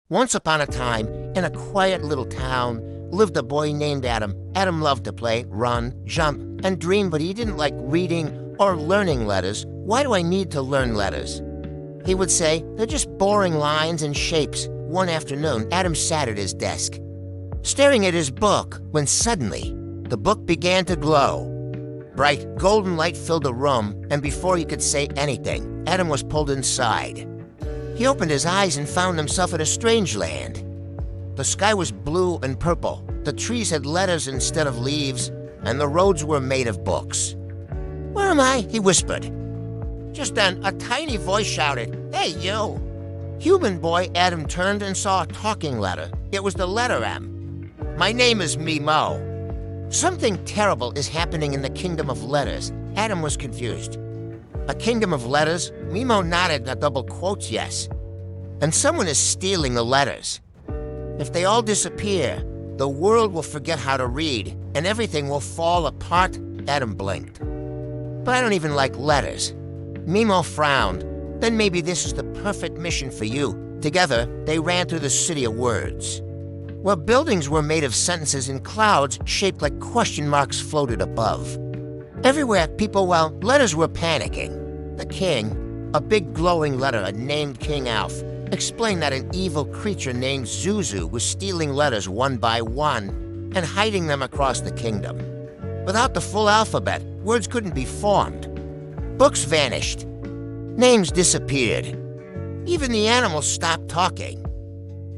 Once upon a time, in a quiet little town, lived a boy named Adam. Adam loved to play, run, jump, and dream, but he didn't like reading or learning letters. Why do I need to learn letters? He would say, they're just boring lines and shapes. One afternoon, Adam sat at his desk, staring at his book, when suddenly, the book began to glow. Bright, golden light filled the room, and before he could say anything, Adam was pulled inside. He opened his eyes and found himself in a strange land. The sky was blue and purple, the trees had letters instead of leaves, and the roads were made of books. "Where am I?" he whispered. Just then, a tiny voice shouted, "Hey, you!" Human boy Adam turned and saw a talking letter. It was the letter M. "My name is Mimo." Something terrible is happening in the kingdom of letters. Adam was confused. A kingdom of letters? Mimo nodded a double quotes yes. And someone is stealing the letters. If they all disappear, the world will forget how to read, and everything will fall apart. Adam blinked. "But I don't even like letters." Mimo frowned. "Then maybe this is the perfect mission for you." Together, they ran through the city of words, where buildings were made of sentences and clouds shaped like question marks floated above. Everywhere, letters were panicking. The king, a big glowing letter named King Alf, explained that an evil creature named Zuzu was stealing letters one by one and hiding them across the kingdom. Without the full alphabet, words couldn't be formed. Books vanished. Names disappeared. Even the animals stopped talking.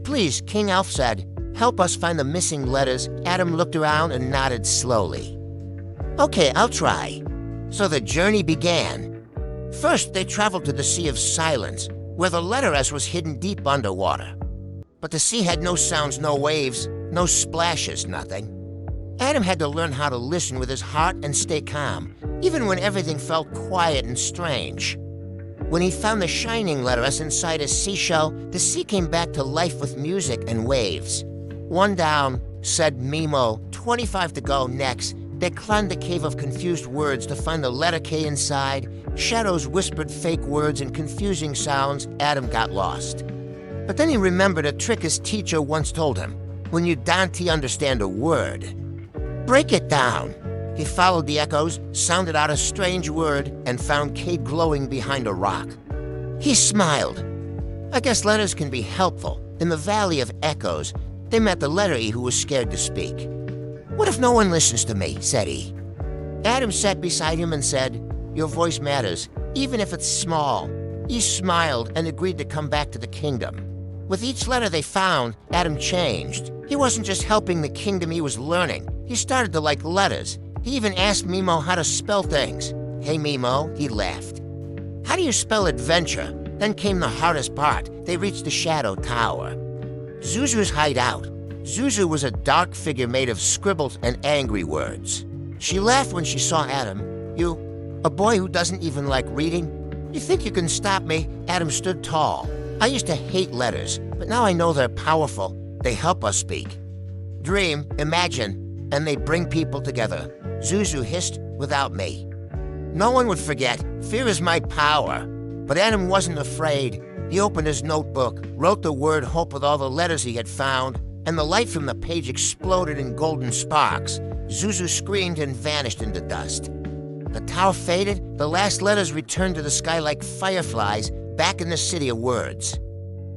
"Please," King Alf said, "help us find the missing letters." Adam looked around and nodded slowly. "Okay, I'll try." So the journey began. First, they traveled to the Sea of Silence, where the letter S was hidden deep underwater. But the sea had no sounds, no waves, no splashes, nothing. Adam had to learn how to listen with his heart and stay calm, even when everything felt quiet and strange. When he found the shining letter S inside a seashell, the sea came back to life with music and waves. "One down," said Mimo. 25 to go. Next, they climbed the cave of confused words to find the letter K inside. Shadows whispered fake words and confusing sounds. Adam got lost. But then he remembered a trick his teacher once told him. When you don't understand a word, break it down. He followed the echoes, sounded out a strange word, and found K glowing behind a rock. He smiled. I guess letters can be helpful. In the Valley of Echoes, they met the letter E who was scared to speak. "What if no one listens to me?" said E. Adam sat beside him and said, "Your voice matters, even if it's small." E smiled and agreed to come back to the kingdom. With each letter they found, Adam changed. He wasn't just helping the kingdom he was learning. He started to like letters. He even asked Mimo how to spell things. "Hey, Mimo," he laughed. "How do you spell adventure?" Then came the hardest part. They reached the Shadow Tower. Zuzu's hideout. Zuzu was a dark figure made of scribbles and angry words. She laughed when she saw Adam. "You, a boy who doesn't even like reading? You think you can stop me?" Adam stood tall. "I used to hate letters, but now I know they're powerful. They help us speak. Dream, imagine, and they bring people together." Zuzu hissed, "Without me, no one would forget. Fear is my power." But Adam wasn't afraid. He opened his notebook, wrote the word hope with all the letters he had found, and the light from the page exploded in golden sparks. Zuzu screamed and vanished into dust. The tower faded. The last letters returned to the sky like fireflies, back in the city of words.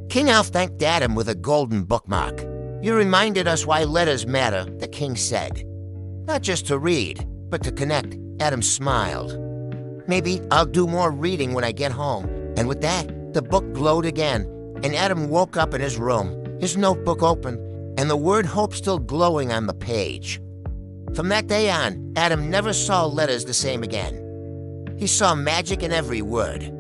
King Alf thanked Adam with a golden bookmark. "You reminded us why letters matter," the king said. "Not just to read, but to connect." Adam smiled. "Maybe I'll do more reading when I get home." And with that, the book glowed again, and Adam woke up in his room, his notebook open, and the word hope still glowing on the page. From that day on, Adam never saw letters the same again. He saw magic in every word.